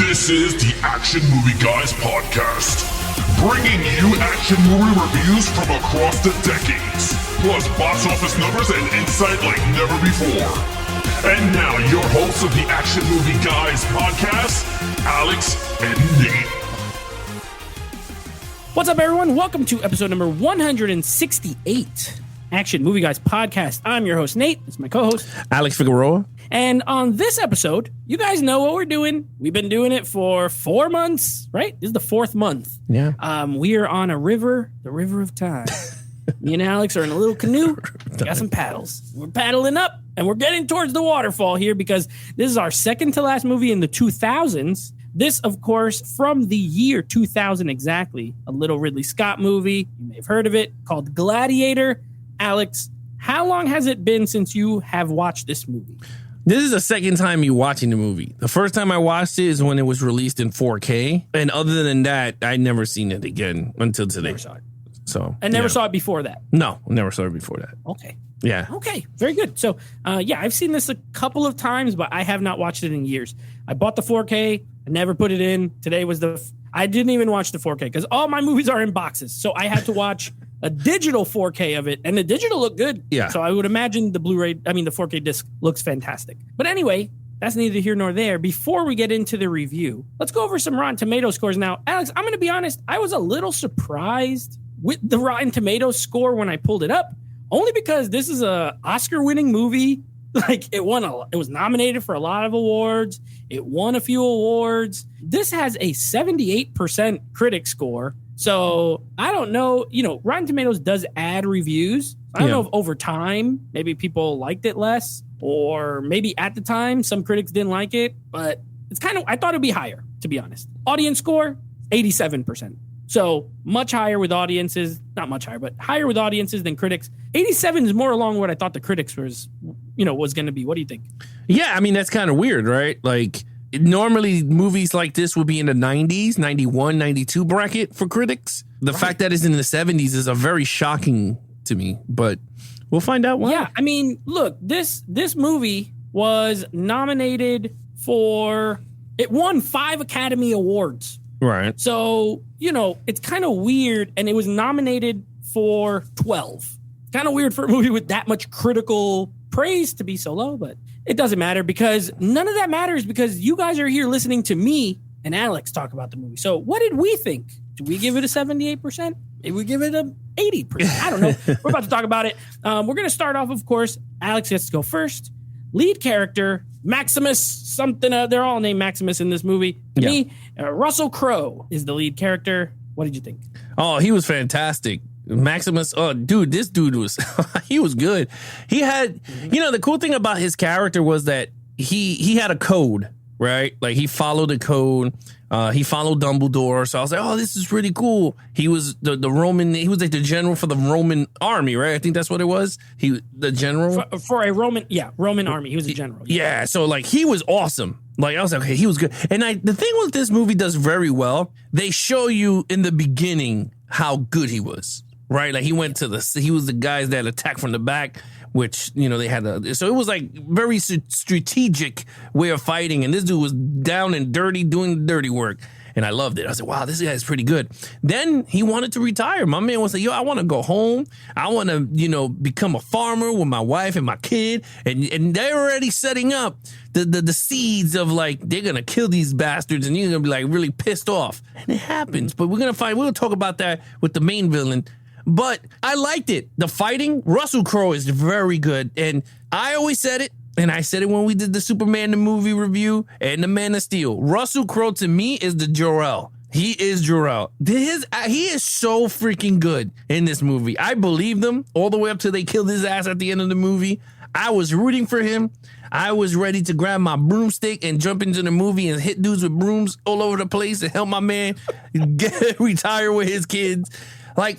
This is the Action Movie Guys podcast, bringing you action movie reviews from across the decades, plus box office numbers and insight like never before. And now, your hosts of the Action Movie Guys podcast, Alex and Nate. What's up, everyone? Welcome to episode number 168, Action Movie Guys podcast. I'm your host, Nate. This is my co-host, Alex Figueroa. And on this episode, you guys know what we're doing. We've been doing it for 4 months, right? This is the fourth month. Yeah. We are on a river, the river of time. Me and Alex are in a little canoe. We got some paddles. We're paddling up, and we're getting towards the waterfall here because this is our second to last movie in the 2000s. This, of course, from the year 2000 exactly, a little Ridley Scott movie. You may have heard of it, called Gladiator. Alex, how long has it been since you have watched this movie? This is the second time you watching the movie. The first time I watched it is when it was released in 4K. And other than that, I'd never seen it again until today. Never saw it. So, I never saw it before that. No, never saw it before that. Okay. Yeah. Okay. Very good. So, I've seen this a couple of times, but I have not watched it in years. I bought the 4K. I never put it in. Today was I didn't even watch the 4K because all my movies are in boxes. So I had to watch a digital 4K of it, and the digital looked good. Yeah. So I would imagine the 4K disc looks fantastic. But anyway, that's neither here nor there. Before we get into the review, let's go over some Rotten Tomatoes scores. Now, Alex, I'm going to be honest. I was a little surprised with the Rotten Tomatoes score when I pulled it up, only because this is a Oscar-winning movie. Like, it was nominated for a lot of awards. It won a few awards. This has a 78% critic score. So I don't know, Rotten Tomatoes does add reviews. I don't know if over time, maybe people liked it less, or maybe at the time, some critics didn't like it, but it's I thought it'd be higher, to be honest. Audience score, 87%. So much higher with audiences, not much higher, but higher with audiences than critics. 87 is more along what I thought the critics was going to be. What do you think? Yeah, I mean, that's kind of weird, right? Like, normally movies like this would be in the 90s, 91, 92 bracket for critics. The fact that it's in the 70s is a very shocking to me, but we'll find out why. Yeah, I mean, look, this movie was nominated it won 5 Academy Awards. Right. So, it's kind of weird, and it was nominated for 12. Kind of weird for a movie with that much critical praise to be so low, but it doesn't matter because none of that matters because you guys are here listening to me and Alex talk about the movie. So what did we think? Did we give it a 78%? Maybe we give it a 80%. I don't know. We're about to talk about it. We're going to start off, of course. Alex gets to go first. Lead character, Maximus, something. They're all named Maximus in this movie. To me, Russell Crowe is the lead character. What did you think? Oh, he was fantastic. Maximus, this dude was, he was good. He had, the cool thing about his character was that he had a code, right? Like, he followed the code. He followed Dumbledore. So I was like, oh, this is pretty cool. He was the Roman, he was like the general for the Roman army, right? I think that's what it was. The general. For a Roman army. He was a general. Yeah. So, like, he was awesome. Like, I was like, okay, he was good. And the thing with this movie does very well, they show you in the beginning how good he was. Right, like he was the guys that attacked from the back, which they had so it was like very strategic way of fighting, and this dude was down and dirty doing the dirty work, and I loved it. I was like, wow, this guy's pretty good. Then he wanted to retire. My man was like, yo, I want to go home. I want to become a farmer with my wife and my kid, and they're already setting up the seeds of like they're gonna kill these bastards, and you're gonna be like really pissed off, and it happens. But we're gonna talk about that with the main villain. But I liked it. The fighting, Russell Crowe is very good. And I always said it, and I said it when we did the Superman the movie review and the Man of Steel. Russell Crowe, to me, is the Jor-El. He is Jor-El. He is so freaking good in this movie. I believe them all the way up till they killed his ass at the end of the movie. I was rooting for him. I was ready to grab my broomstick and jump into the movie and hit dudes with brooms all over the place and help my man retire with his kids. Like,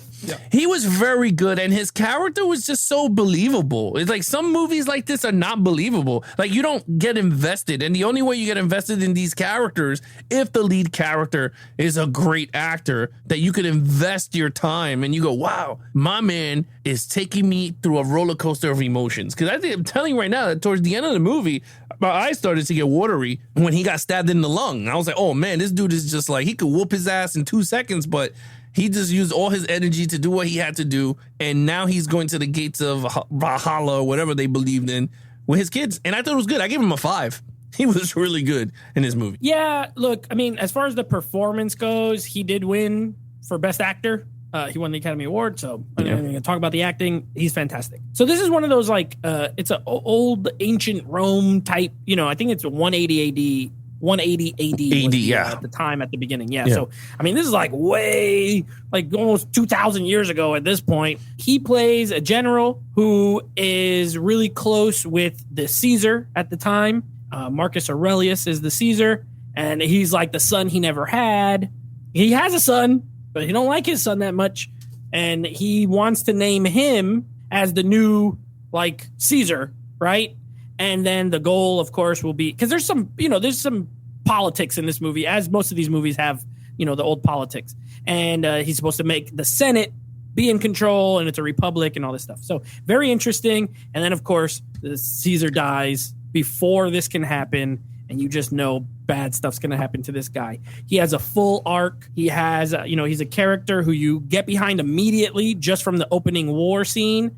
he was very good, and his character was just so believable. It's like some movies like this are not believable. Like, you don't get invested, and the only way you get invested in these characters if the lead character is a great actor that you could invest your time and you go, wow, my man is taking me through a roller coaster of emotions. Because I'm telling you right now that towards the end of the movie, my eyes started to get watery when he got stabbed in the lung. I was like, oh man, this dude is just like, he could whoop his ass in 2 seconds, but he just used all his energy to do what he had to do. And now he's going to the gates of Valhalla or whatever they believed in with his kids. And I thought it was good. I gave him a 5. He was really good in this movie. Yeah, look, I mean, as far as the performance goes, he did win for Best Actor. He won the Academy Award, so I'm going to talk about the acting. He's fantastic. So this is one of those, like, it's an old ancient Rome type, I think it's 180 AD. 180 AD at the time at the beginning. Yeah. So, I mean, this is like way, like almost 2,000 years ago at this point. He plays a general who is really close with the Caesar at the time. Marcus Aurelius is the Caesar, and he's like the son he never had. He has a son, but he don't like his son that much, and he wants to name him as the new, like, Caesar, right? And then the goal, of course, will be, because there's some politics in this movie, as most of these movies have, the old politics. And he's supposed to make the Senate be in control, and it's a republic and all this stuff. So very interesting. And then, of course, the Caesar dies before this can happen, and you just know bad stuff's going to happen to this guy. He has a full arc. He has, he's a character who you get behind immediately just from the opening war scene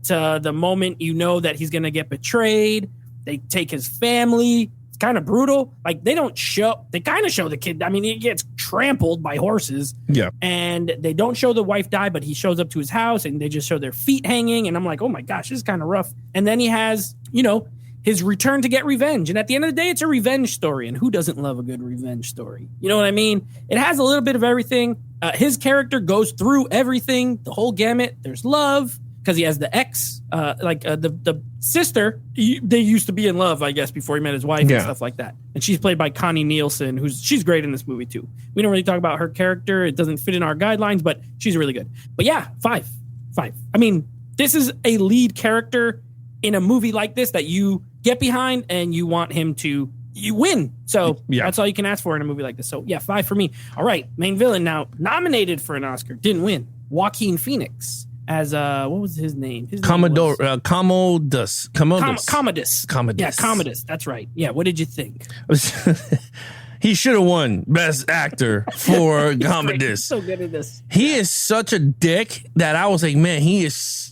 to the moment you know that he's going to get betrayed. They take his family. It's kind of brutal. Like, they kind of show the kid. I mean, he gets trampled by horses. Yeah. And they don't show the wife die, but he shows up to his house and they just show their feet hanging. And I'm like, oh my gosh, this is kind of rough. And then he has, his return to get revenge. And at the end of the day, it's a revenge story. And who doesn't love a good revenge story? You know what I mean? It has a little bit of everything. His character goes through everything, the whole gamut. There's love, because he has the ex, the sister. They used to be in love, I guess, before he met his wife and stuff like that. And she's played by Connie Nielsen, she's great in this movie too. We don't really talk about her character. It doesn't fit in our guidelines, but she's really good. But yeah, 5. I mean, this is a lead character in a movie like this that you get behind and you want him to win. So that's all you can ask for in a movie like this. So yeah, 5 for me. All right, main villain now nominated for an Oscar, didn't win. Joaquin Phoenix as what was his name? Commodus. Yeah, Commodus. That's right. Yeah, what did you think? He should have won Best Actor for Commodus. He's so good at this. He is such a dick that I was like, man, he is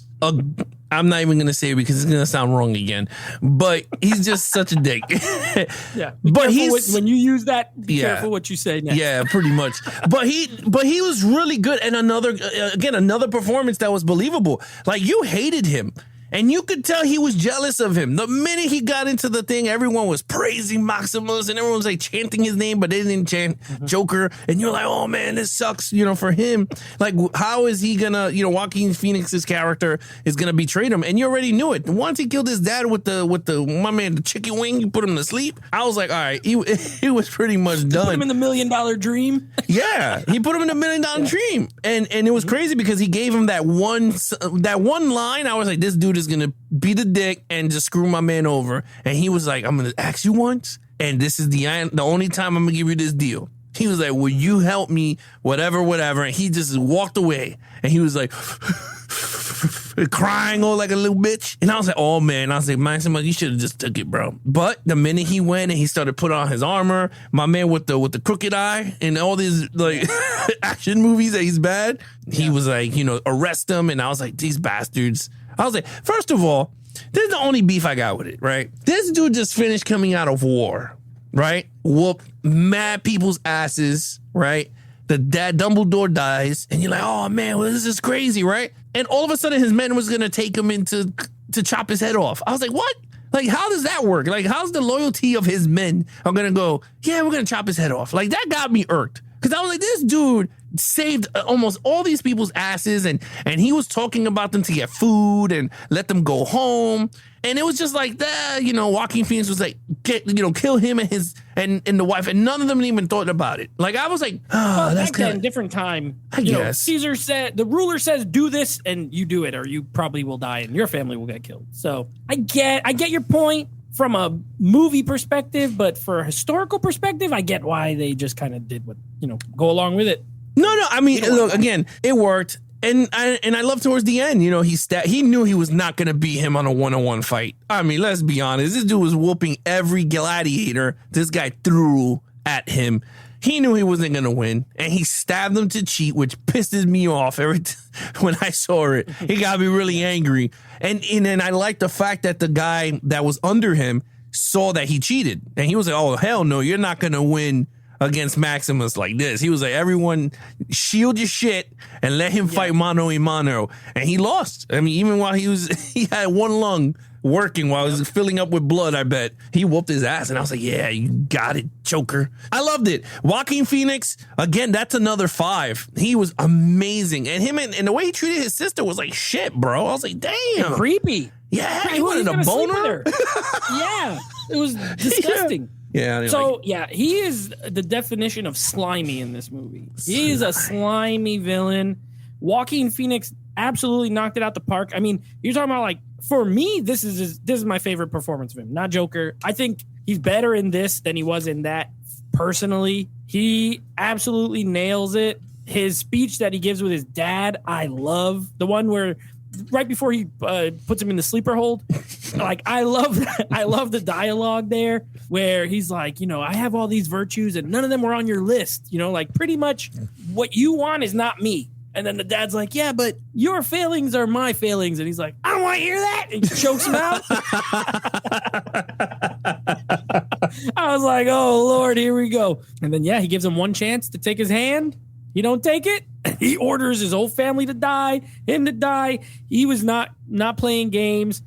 I'm not even going to say it because it's going to sound wrong again, but he's just such a dick. Yeah. But when you use that, be careful what you say next. Yeah, pretty much. But he was really good. And another performance that was believable. Like, you hated him. And you could tell he was jealous of him. The minute he got into the thing, everyone was praising Maximus and everyone was like chanting his name, but they didn't chant Joker. And you're like, oh man, this sucks, for him. Like, how is he gonna, Joaquin Phoenix's character is gonna betray him? And you already knew it. Once he killed his dad with the chicken wing, you put him to sleep. I was like, all right, he was pretty much done. Put him in the $1 Million Dream. Yeah, he put him in the $1 Million Dream. And it was crazy because he gave him that one line. I was like, this dude is gonna be the dick and just screw my man over. And he was like, I'm gonna ask you once, and this is the only time I'm gonna give you this deal. He was like, will you help me, whatever. And he just walked away, and he was like crying all like a little bitch. And I was like, oh man, Maximus, you should have just took it, bro. But the minute he went and he started putting on his armor, my man with the crooked eye and all these like action movies that he's bad, he was like, arrest him. And I was like, these bastards. I was like, first of all, this is the only beef I got with it, right? This dude just finished coming out of war, right? Whoop mad people's asses, right? The dad Dumbledore dies, and you're like, oh man, well, this is crazy, right? And all of a sudden, his men was gonna take him to chop his head off. I was like, what? Like, how does that work? Like, how's the loyalty of his men are gonna go? Yeah, we're gonna chop his head off. Like, that got me irked. Because I was like, this dude saved almost all these people's asses, and he was talking about them to get food and let them go home. And it was just like that, Joaquin Phoenix was like, kill him and and the wife, and none of them even thought about it. Like, I was like, oh, that's back then, kind different time. I guess. Caesar said, the ruler says, do this, and you do it, or you probably will die, and your family will get killed. So I get your point from a movie perspective, but for a historical perspective, I get why they just kind of did what, go along with it. No, I mean, look, again, it worked. And I love towards the end, he knew he was not going to beat him on a one-on-one fight. I mean, let's be honest. This dude was whooping every gladiator this guy threw at him. He knew he wasn't going to win, and he stabbed him to cheat, which pisses me off every time when I saw it. It got me really angry. And I like the fact that the guy that was under him saw that he cheated. And he was like, oh, hell no, you're not going to win against Maximus like this. He was like, everyone shield your shit and let him fight mano a mano. And he lost. I mean, even while he had one lung working while he was filling up with blood, I bet. He whooped his ass. And I was like, yeah, you got it, Joker. I loved it. Joaquin Phoenix, again, that's another 5. He was amazing. And him and the way he treated his sister was like shit, bro. I was like, damn. Creepy. Yeah, he wanted a boner. Yeah, it was disgusting. Yeah. So, he is the definition of slimy in this movie. He is a slimy villain. Joaquin Phoenix absolutely knocked it out the park. I mean, you're talking about, like, for me, this is my favorite performance of him, not Joker. I think he's better in this than he was in that, personally. He absolutely nails it. His speech that he gives with his dad, I love. The one where right before he puts him in the sleeper hold, like, I love the dialogue there where he's like, I have all these virtues and none of them were on your list, like, pretty much what you want is not me. And then the dad's like, yeah, but your failings are my failings. And he's like, I don't want to hear that. And he chokes him out. I was like, oh, Lord, here we go. And then, he gives him one chance to take his hand. He don't take it. He orders his whole family to die, him to die. He was not playing games.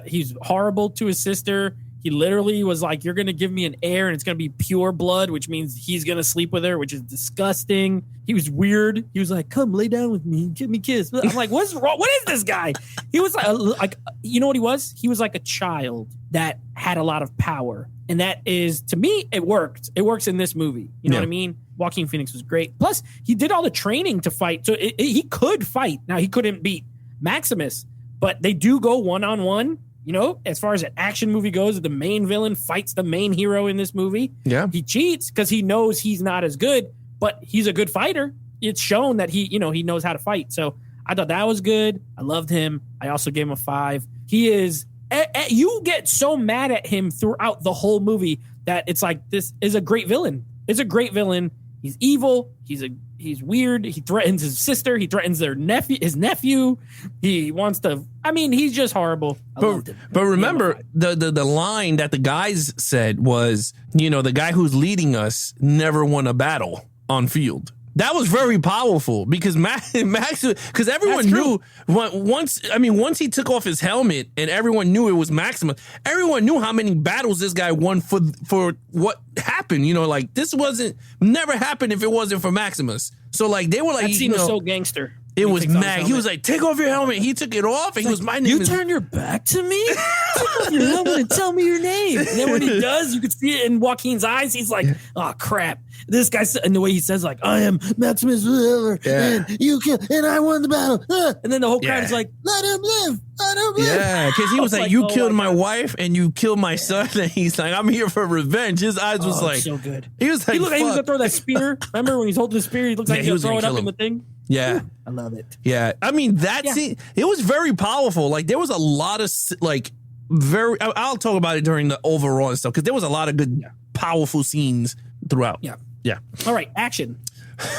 He's horrible to his sister. He literally was like, you're going to give me an heir and it's going to be pure blood, which means he's going to sleep with her, which is disgusting. He was weird. He was like, come lay down with me, give me a kiss. I'm like, what's wrong? What is this guy? He was like, you know what he was? He was like a child that had a lot of power. And that is, to me, it worked. It works in this movie. You know what I mean? Joaquin Phoenix was great. Plus, he did all the training to fight. So he could fight. Now, he couldn't beat Maximus, but they do go one-on-one. As far as an action movie goes, the main villain fights the main hero in this movie. Yeah. He cheats because he knows he's not as good, but he's a good fighter. It's shown that he knows how to fight. So I thought that was good. I loved him. I also gave him a 5. He is, you get so mad at him throughout the whole movie that it's like, this is a great villain. It's a great villain. He's evil. He's weird. He threatens his sister. He threatens his nephew. He wants to. I mean, he's just horrible. But remember, the line that the guys said was, the guy who's leading us never won a battle on field. That was very powerful because Max, because everyone knew once he took off his helmet and everyone knew it was Maximus. Everyone knew how many battles this guy won for what happened. Like, this never happened if it wasn't for Maximus. So, like, they were like, that scene was so gangster. It was Mag. He was like, take off your helmet. He took it off, and he was, my name is... You turn your back to me? Take off your helmet and tell me your name. And then when he does, you can see it in Joaquin's eyes. He's like, oh, crap. This guy, and the way he says, like, I am Maximus, and you kill, and I won the battle. And then the whole crowd is like, let him live. Let him live. Yeah, because he was like, you killed my wife, and you killed my son. And he's like, I'm here for revenge. His eyes was like... so good. He was like, he looked like he was going to throw that spear. Remember when he's holding the spear? He looks like he was going to throw it up in the thing. Yeah. I love it. Yeah. I mean, scene, it was very powerful. Like, there was a lot of, like, I'll talk about it during the overall and stuff, because there was a lot of good, powerful scenes throughout. Yeah. Yeah. All right. Action.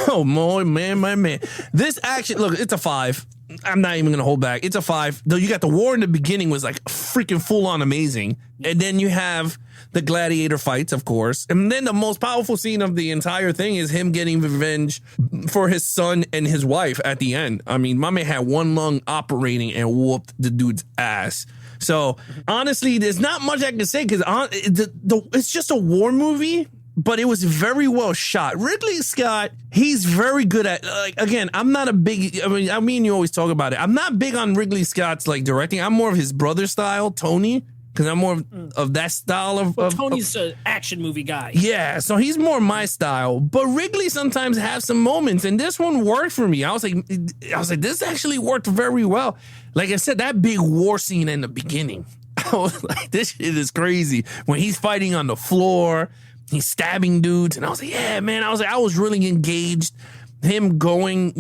Oh, my man. This action, look, it's a 5. I'm not even going to hold back. It's a 5. Though you got the war in the beginning was like freaking full on amazing. And then you have the gladiator fights, of course. And then the most powerful scene of the entire thing is him getting revenge for his son and his wife at the end. I mean, my man had one lung operating and whooped the dude's ass. So honestly, there's not much I can say because it's just a war movie. But it was very well shot. Ridley Scott, he's very good at, like, again, I'm not a big, I mean, you always talk about it. I'm not big on Ridley Scott's, like, directing. I'm more of his brother style, Tony. because I'm more of that style of. Tony's an action movie guy. Yeah, so he's more my style. But Wrigley sometimes has some moments, and this one worked for me. I was like, this actually worked very well. Like I said, that big war scene in the beginning, I was like, this shit is crazy. When he's fighting on the floor, he's stabbing dudes, and I was like, yeah, man. I was really engaged. Him going,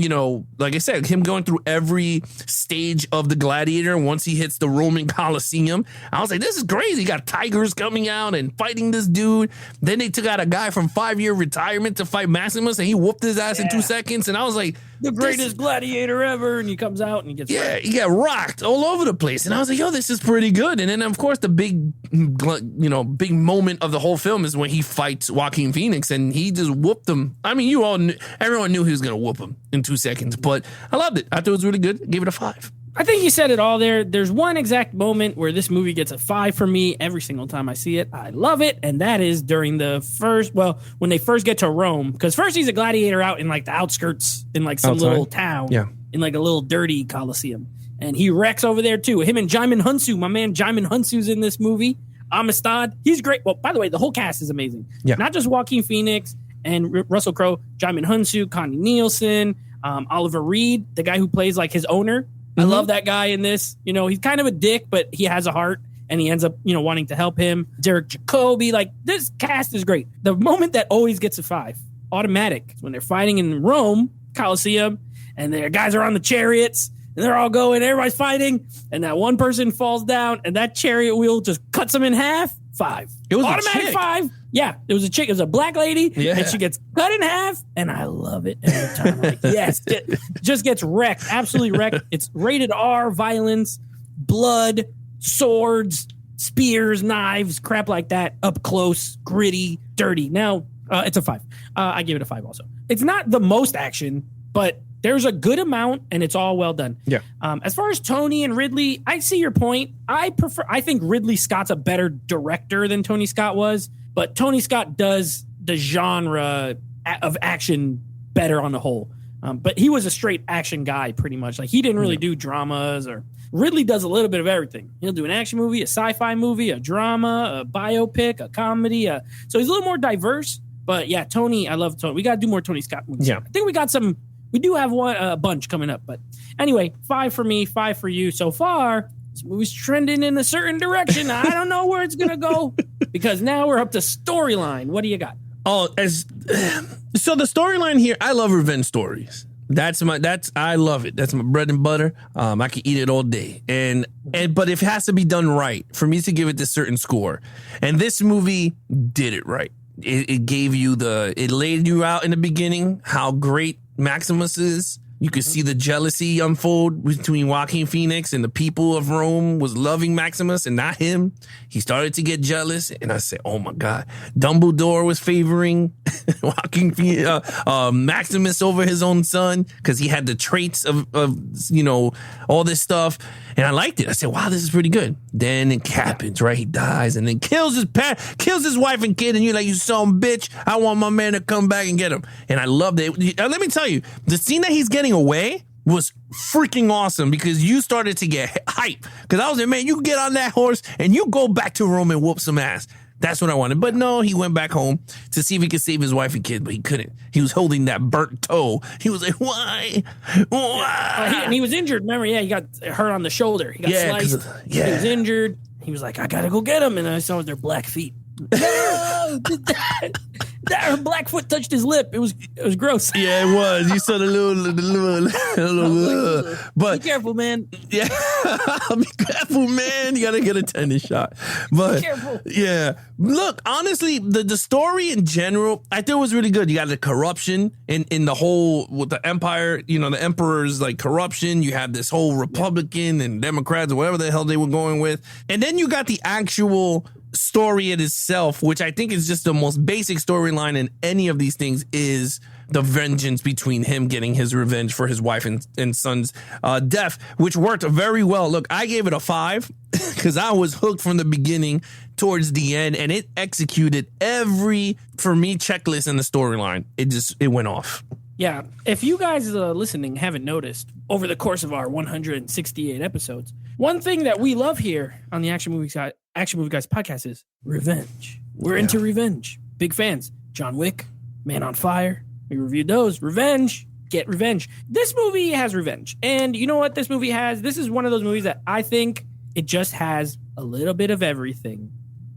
like I said, him going through every stage of the Gladiator once he hits the Roman Coliseum. I was like, this is crazy. You got tigers coming out and fighting this dude. Then they took out a guy from 5-year retirement to fight Maximus, and he whooped his ass in 2 seconds. And I was like, the greatest gladiator ever. And he comes out and he gets rocked. He got rocked all over the place. And I was like, yo, this is pretty good. And then, of course, the big moment of the whole film is when he fights Joaquin Phoenix, and he just whooped him. I mean, everyone knew he was going to whoop him in 2 seconds, but I loved it. I thought it was really good. I gave it a 5. I think you said it all there. There's one exact moment where this movie gets a 5 for me every single time I see it. I love it. And that is during when they first get to Rome. Because first he's a gladiator out in like the outskirts in like some little town. Yeah. In like a little dirty Coliseum. And he wrecks over there too. Him and Jaimin Hunsu, my man Jaimin Hunsu's in this movie. Amistad, he's great. Well, by the way, the whole cast is amazing. Yeah. Not just Joaquin Phoenix and Russell Crowe, Jaimin Hunsu, Connie Nielsen, Oliver Reed, the guy who plays like his owner. I love that guy in this. He's kind of a dick, but he has a heart, and he ends up, wanting to help him. Derek Jacobi, like, this cast is great. The moment that always gets a 5, automatic, is when they're fighting in Rome, Coliseum, and their guys are on the chariots, and they're all going, everybody's fighting, and that one person falls down, and that chariot wheel just cuts them in half. 5. It was automatic 5. Yeah, it was a chick. It was a black lady, and she gets cut in half, and I love it every time. I'm like, yes, it just gets wrecked, absolutely wrecked. It's rated R, violence, blood, swords, spears, knives, crap like that, up close, gritty, dirty. Now, it's a 5. I give it a 5 also. It's not the most action, but there's a good amount, and it's all well done. Yeah. As far as Tony and Ridley, I see your point. I think Ridley Scott's a better director than Tony Scott was, but Tony Scott does the genre of action better on the whole. But he was a straight action guy, pretty much. Like, he didn't really do dramas, or Ridley does a little bit of everything. He'll do an action movie, a sci-fi movie, a drama, a biopic, a comedy. So he's a little more diverse. But yeah, Tony, I love Tony. We got to do more Tony Scott movies. Yeah. I think we do have a bunch coming up. But anyway, 5 for me, 5 for you. So far, this movie's trending in a certain direction. I don't know where it's going to go, because now we're up to storyline. What do you got? So the storyline here, I love revenge stories. I love it. That's my bread and butter. I can eat it all day. But it has to be done right for me to give it this certain score. And this movie did it right. It gave you it laid you out in the beginning how great Maximus is. You could see the jealousy unfold between Joaquin Phoenix, and the people of Rome was loving Maximus and not him. He started to get jealous, and I said, oh my God. Dumbledore was favoring Joaquin Maximus over his own son, because he had the traits of all this stuff. And I liked it. I said, wow, this is pretty good. Then it happens, right? He dies and then kills his wife and kid. And you're like, you son bitch. I want my man to come back and get him. And I loved it. Let me tell you, the scene that he's getting away was freaking awesome, because you started to get hype. Because I was like, man, you get on that horse and you go back to Rome and whoop some ass. That's what I wanted. But no, he went back home to see if he could save his wife and kid, but he couldn't. He was holding that burnt toe. He was like, why? And he was injured. Remember, he got hurt on the shoulder. He got sliced. He was injured. He was like, I got to go get him. And I saw their black feet. No! Her black foot touched his lip. It was gross. Yeah, it was. You saw the little but be careful, man. Yeah, be careful, man. You gotta get a tennis shot. But be careful. Yeah, look, honestly, the story in general, I thought was really good. You got the corruption in the whole with the empire. The emperor's like corruption. You have this whole Republican and Democrats or whatever the hell they were going with, and then you got the actual story in itself, which I think is just the most basic storyline in any of these things, is the vengeance between him getting his revenge for his wife and son's death, which worked very well. Look, I gave it a 5 because I was hooked from the beginning towards the end, and it executed every, for me, checklist in the storyline. It went off. Yeah. If you guys listening haven't noticed, over the course of our 168 episodes, one thing that we love here on the Action Movie Action Movie Guys podcast is revenge. We're into revenge. Big fans. John Wick, Man on Fire. We reviewed those. Revenge. Get revenge. This movie has revenge. And you know what this movie has? This is one of those movies that I think it just has a little bit of everything,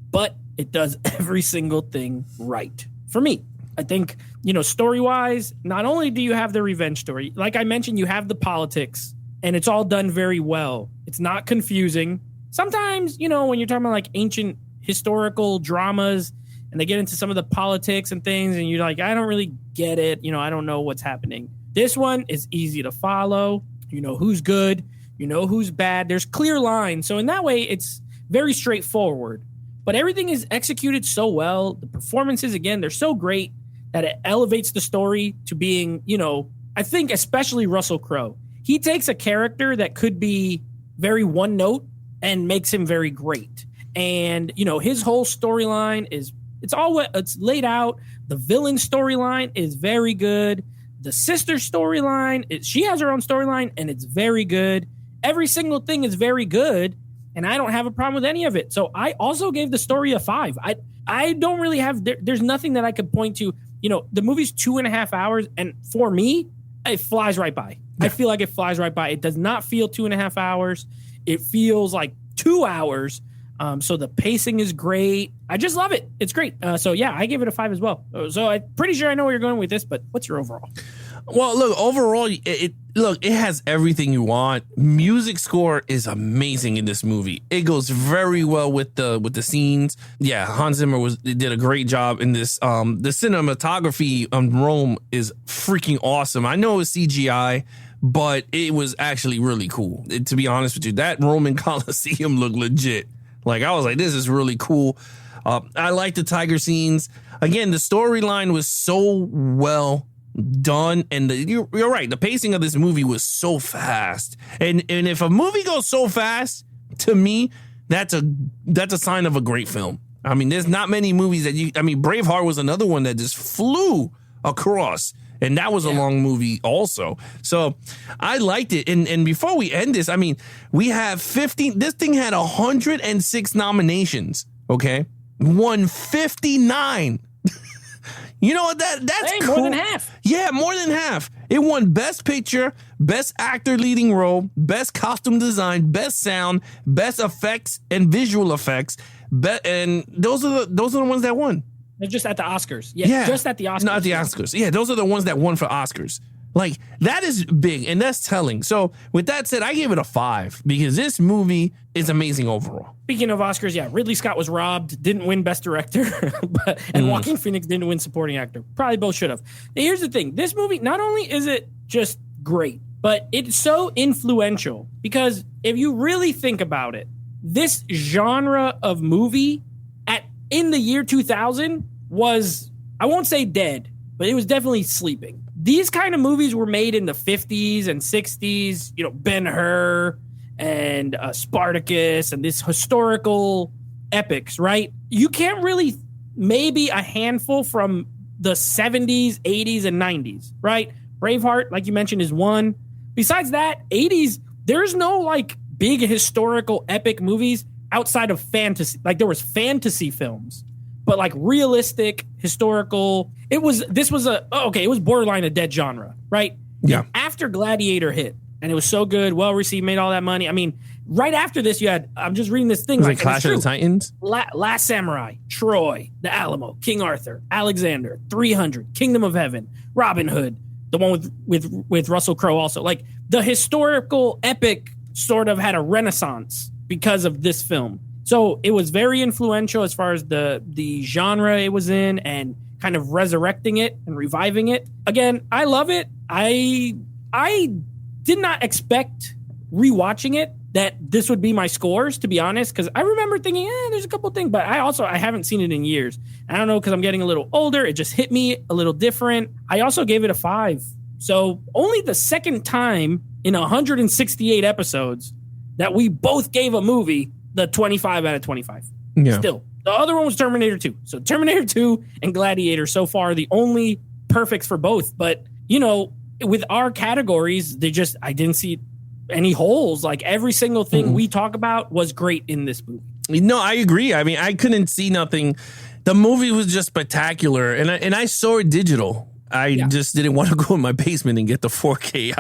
but it does every single thing right. For me, I think, story-wise, not only do you have the revenge story, like I mentioned, you have the politics, and it's all done very well. It's not confusing. Sometimes, when you're talking about like ancient historical dramas and they get into some of the politics and things and you're like, I don't really get it. I don't know what's happening. This one is easy to follow. You know who's good. You know who's bad. There's clear lines. So in that way, it's very straightforward. But everything is executed so well. The performances, again, they're so great that it elevates the story to being, I think especially Russell Crowe. He takes a character that could be very one note and makes him very great. And, his whole storyline it's laid out. The villain storyline is very good. The sister storyline, she has her own storyline and it's very good. Every single thing is very good. And I don't have a problem with any of it. So I also gave the story a 5. I don't really have, there's nothing that I could point to. The movie's 2.5 hours. And for me, it flies right by. Yeah. I feel like it flies right by. It does not feel 2.5 hours. It feels like 2 hours. So the pacing is great. I just love it. It's great. So yeah, I gave it a 5 as well. So I'm pretty sure I know where you're going with this, but what's your overall? Well, look, overall, it has everything you want. Music score is amazing in this movie. It goes very well with the scenes. Yeah, Hans Zimmer did a great job in this. The cinematography on Rome is freaking awesome. I know it's CGI, but it was actually really cool. To be honest with you, that Roman Colosseum looked legit. Like, I was like, this is really cool. I like the tiger scenes. Again, the storyline was so well done, and you're right. The pacing of this movie was so fast, and if a movie goes so fast, to me, that's a sign of a great film. I mean, there's not many movies that Braveheart was another one that just flew across, and that was a long movie also. So I liked it. And before we end this, we have 15. This thing had 106 nominations. Okay, won 59. You know what? That's cool. More than half. Yeah, more than half. It won Best Picture, Best Actor Leading Role, Best Costume Design, Best Sound, Best Effects and Visual Effects. And those are the ones that won. They're just at the Oscars. Yeah, just at the Oscars. Not at the Oscars. Yeah, those are the ones that won for Oscars. Like, that is big, and that's telling. So, with that said, I gave it a 5 because this movie is amazing overall. Speaking of Oscars, Ridley Scott was robbed, didn't win Best Director, and Joaquin Phoenix didn't win Supporting Actor. Probably both should have. Here's the thing. This movie, not only is it just great, but it's so influential because if you really think about it, this genre of movie in the year 2000 was, I won't say dead, but it was definitely sleeping. These kind of movies were made in the 50s and 60s, Ben-Hur and Spartacus and this historical epics, right? You can't really, maybe a handful from the 70s, 80s, and 90s, right? Braveheart, like you mentioned, is one. Besides that, 80s, there's no like big historical epic movies outside of fantasy. Like there was fantasy films, but like realistic, historical. It was borderline a dead genre, right? Yeah. And after Gladiator hit, and it was so good, well received, made all that money. Right after this, you had, I'm just reading this thing. Was it Clash of the Titans? Last Samurai, Troy, The Alamo, King Arthur, Alexander, 300, Kingdom of Heaven, Robin Hood, the one with Russell Crowe also. Like the historical epic sort of had a renaissance because of this film. So it was very influential as far as the genre it was in and kind of resurrecting it and reviving it. Again, I love it. I did not expect rewatching it that this would be my scores, to be honest, because I remember thinking, there's a couple things, but I haven't seen it in years. I don't know, because I'm getting a little older. It just hit me a little different. I also gave it a 5. So only the second time in 168 episodes that we both gave a movie the 25 out of 25. Yeah. Still, the other one was Terminator 2. So Terminator 2 and Gladiator so far the only perfects for both. But, with our categories, I didn't see any holes. Like every single thing we talk about was great in this movie. No, I agree. I mean, I couldn't see nothing. The movie was just spectacular, and I saw it digital. I just didn't want to go in my basement and get the 4K.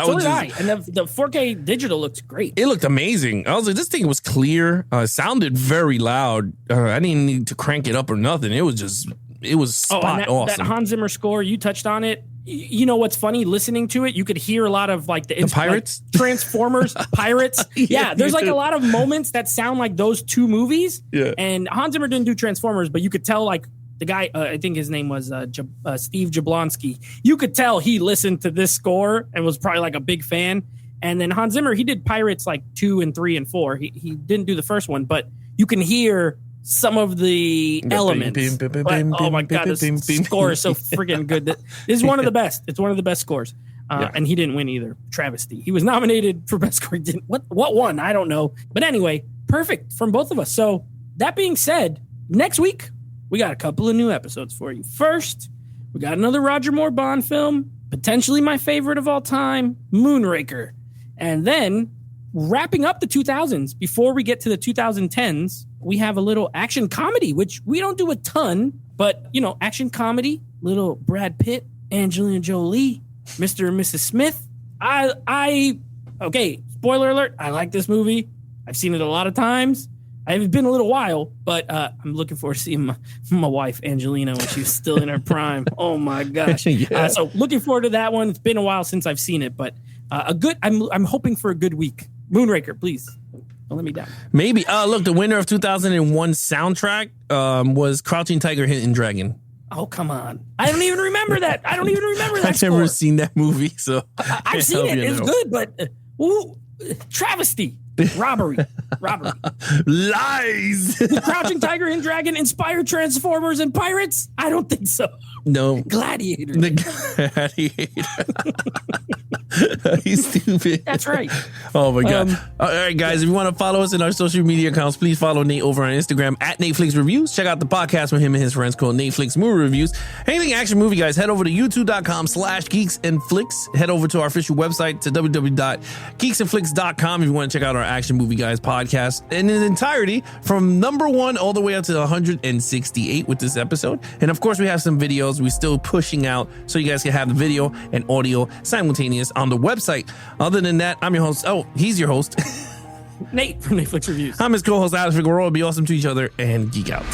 And the 4K digital looks great. It looked amazing. I was like, this thing was clear. It sounded very loud. I didn't need to crank it up or nothing. It was spot awesome. That Hans Zimmer score, you touched on it. You know what's funny? Listening to it, you could hear a lot of like the pirates, like Transformers, pirates. Yeah, there's like a lot of moments that sound like those two movies. Yeah, and Hans Zimmer didn't do Transformers, but you could tell like the guy, I think his name was Steve Jablonsky. You could tell he listened to this score and was probably like a big fan. And then Hans Zimmer, he did Pirates like 2 and 3 and 4. He didn't do the first one, but you can hear some of the elements. Oh my God, this score is so freaking good. This is one of the best. It's one of the best scores. And he didn't win either. Travesty. He was nominated for best score. He didn't. What won? I don't know. But anyway, perfect from both of us. So that being said, next week, we got a couple of new episodes for you. First, we got another Roger Moore Bond film, potentially my favorite of all time, Moonraker. And then wrapping up the 2000s, before we get to the 2010s, we have a little action comedy, which we don't do a ton, but, you know, action comedy, little Brad Pitt, Angelina Jolie, Mr. and Mrs. Smith. Okay, spoiler alert, I like this movie. I've seen it a lot of times. It's been a little while, but I'm looking forward to seeing my wife, Angelina, when she was still in her prime. Oh, my gosh. So looking forward to that one. It's been a while since I've seen it, but I'm hoping for a good week. Moonraker, please. Don't let me down. Maybe. Look, the winner of 2001 soundtrack was Crouching Tiger, Hidden Dragon. Oh, come on. I don't even remember that. I've never seen that movie, so I've seen it. It's good, but travesty. Robbery. Lies. Crouching Tiger, Hidden Dragon inspired Transformers and Pirates? I don't think so. No. Gladiator. The Gladiator. He's stupid. That's right. Oh my God. All right, guys, if you want to follow us in our social media accounts, please follow Nate over on Instagram at Netflix Reviews. Check out the podcast with him and his friends called Netflix Movie Reviews. Anything action movie, guys, head over to youtube.com/geeksandflicks. Head over to our official website to www.geeksandflicks.com if you want to check out our Action Movie Guys podcast in its entirety from number 1 all the way up to 168 with this episode. And of course, we have some videos we're still pushing out so you guys can have the video and audio simultaneous on the website. Other than that, I'm your host. Oh, he's your host. Nate from Netflix Reviews. I'm his co-host, Alex Figueroa. Be awesome to each other and geek out.